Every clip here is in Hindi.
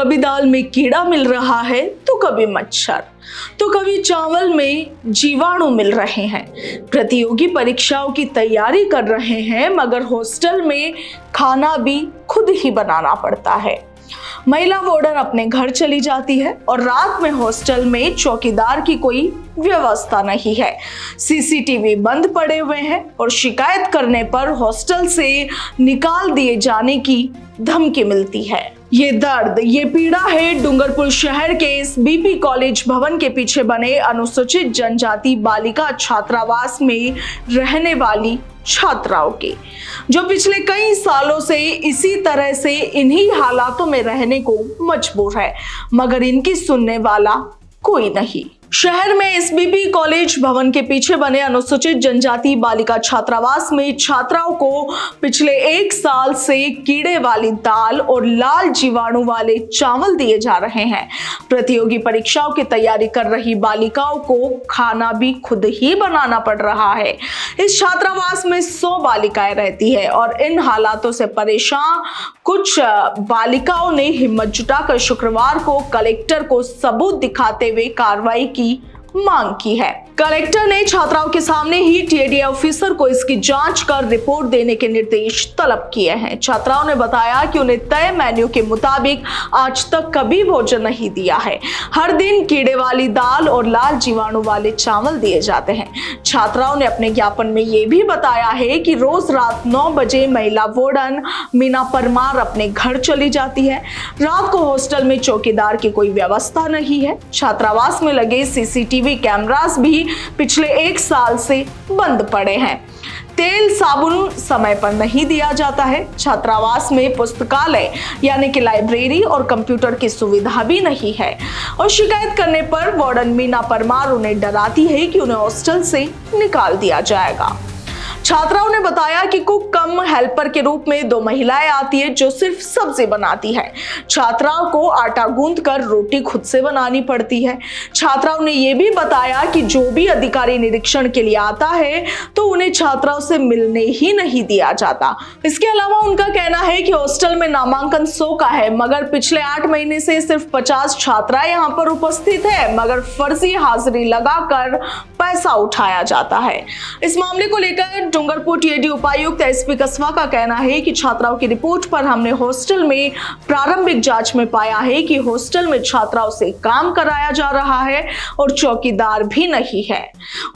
कभी दाल में कीड़ा मिल रहा है तो कभी मच्छर, तो कभी चावल में जीवाणु मिल रहे हैं। प्रतियोगी परीक्षाओं की तैयारी कर रहे हैं मगर हॉस्टल में खाना भी खुद ही बनाना पड़ता है। महिला वार्डन अपने घर चली जाती है और रात में हॉस्टल में चौकीदार की कोई व्यवस्था नहीं है। सीसीटीवी बंद पड़े हुए हैं और शिकायत करने पर हॉस्टल से निकाल दिए जाने की धमकी मिलती है। ये दर्द, ये पीड़ा है डूंगरपुर शहर के इस बीपी कॉलेज भवन के पीछे बने अनुसूचित जनजाति बालिका छात्रावास में रहने वाली छात्राओं की, जो पिछले कई सालों से इसी तरह से इन्हीं हालातों में रहने को मजबूर है, मगर इनकी सुनने वाला कोई नहीं। शहर में इस बीपी कॉलेज भवन के पीछे बने अनुसूचित जनजाति बालिका छात्रावास में छात्राओं को पिछले 1 साल से कीड़े वाली दाल और लाल जीवाणु वाले चावल दिए जा रहे हैं। प्रतियोगी परीक्षाओं की तैयारी कर रही बालिकाओं को खाना भी खुद ही बनाना पड़ रहा है। इस छात्रावास में 100 बालिकाएं रहती है और इन हालातों से परेशान कुछ बालिकाओं ने हिम्मत जुटाकर शुक्रवार को कलेक्टर को सबूत दिखाते हुए कार्रवाई की मांग की है। कलेक्टर ने छात्राओं के सामने ही टीएडी ऑफिसर को इसकी जांच कर रिपोर्ट देने के निर्देश तलब किए हैं। छात्राओं ने बताया कि उन्हें तय मेन्यू के मुताबिक आज तक कभी भोजन नहीं दिया है। हर दिन कीड़े वाली दाल और लाल जीवाणु वाले चावल दिए जाते हैं। छात्राओं ने अपने ज्ञापन में ये भी बताया है कि रोज रात 9 बजे महिला वार्डन मीना परमार अपने घर चली जाती है। रात को हॉस्टल में चौकीदार की कोई व्यवस्था नहीं है। छात्रावास में लगे सीसीटीवी कैमरास भी पिछले 1 साल से बंद पड़े हैं। तेल साबुन समय पर नहीं दिया जाता है। छात्रावास में पुस्तकालय यानी कि लाइब्रेरी और कंप्यूटर की सुविधा भी नहीं है और शिकायत करने पर वार्डन मीना परमार उन्हें डराती है कि उन्हें हॉस्टल से निकाल दिया जाएगा। छात्राओं ने बताया कि कुक कम हेल्पर के रूप में 2 महिलाएं आती है जो सिर्फ सब्जी बनाती है। छात्राओं को आटा गूंथकर रोटी खुद से बनानी पड़ती है। छात्राओं ने यह भी बताया कि जो भी अधिकारी निरीक्षण के लिए आता है तो उन्हें छात्राओं से मिलने ही नहीं दिया जाता। इसके अलावा उनका कहना है कि हॉस्टल में नामांकन 100 का है मगर पिछले 8 महीने से सिर्फ 50 छात्राएं यहाँ पर उपस्थित है, मगर फर्जी हाजिरी लगाकर पैसा उठाया जाता है। इस मामले को लेकर डूंगरपुर टीएडी उपायुक्त एसपी कस्बा का कहना है कि छात्राओं की रिपोर्ट पर हमने हॉस्टल में प्रारंभिक जांच में पाया है कि हॉस्टल में छात्राओं से काम कराया जा रहा है और चौकीदार भी नहीं है।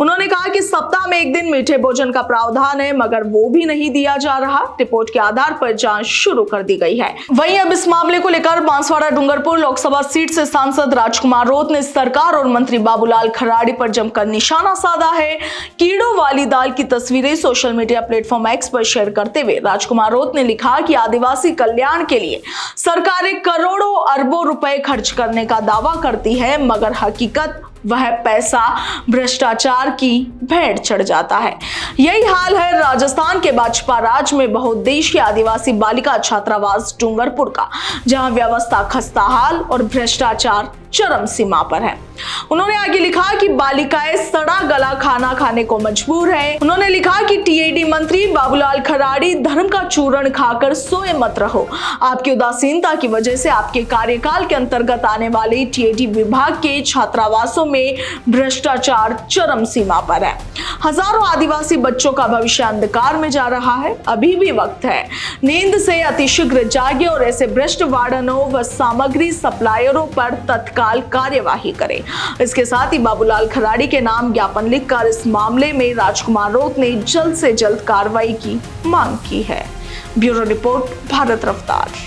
उन्होंने कहा कि सप्ताह में 1 दिन मीठे भोजन का प्रावधान है मगर वो भी नहीं दिया जा रहा। रिपोर्ट के आधार पर जांच शुरू कर दी गई है। वहीं अब इस मामले को लेकर बांसवाड़ा डूंगरपुर लोकसभा सीट से सांसद राजकुमार रोत ने सरकार और मंत्री बाबूलाल खराड़ी पर जमकर निशाना साधा है। कीड़ों वाली दाल की तस्वीरें सोशल मीडिया प्लेटफॉर्म एक्स पर शेयर करते हुए राजकुमार रोत ने लिखा कि आदिवासी कल्याण के लिए सरकारें करोड़ों अरबों रुपए खर्च करने का दावा करती है मगर हकीकत वह पैसा भ्रष्टाचार की भेंट चढ़ जाता है। यही हाल है राजस्थान के भाजपा राज में बहुउद्देशीय आदिवासी बालिका छात्रावास डूंगरपुर का, जहां व्यवस्था खस्ताहाल और भ्रष्टाचार चरम सीमा पर है। उन्होंने आगे लिखा कि बालिकाएं सड़ा गला खाना खाने को मजबूर है। उन्होंने लिखा कि टीएडी मंत्री बाबूलाल खराड़ी धर्म का चूर्ण खाकर सोए मत रहो। आपकी उदासीनता की वजह से आपके कार्यकाल के अंतर्गत आने वाले टीएडी विभाग के छात्रावासों में भ्रष्टाचार चरम सीमा पर है। हजारों आदिवासी बच्चों का भविष्य अंधकार में जा रहा है। अभी भी वक्त है, नींद से अतिशीघ्र जागे और ऐसे भ्रष्ट वार्डनों व सामग्री सप्लायरों पर तत्काल कार्यवाही करें। इसके साथ ही बाबूलाल खराड़ी के नाम ज्ञापन लिखकर इस मामले में राजकुमार रोत ने जल्द से जल्द कार्रवाई की मांग की है। ब्यूरो रिपोर्ट, भारत रफ्तार।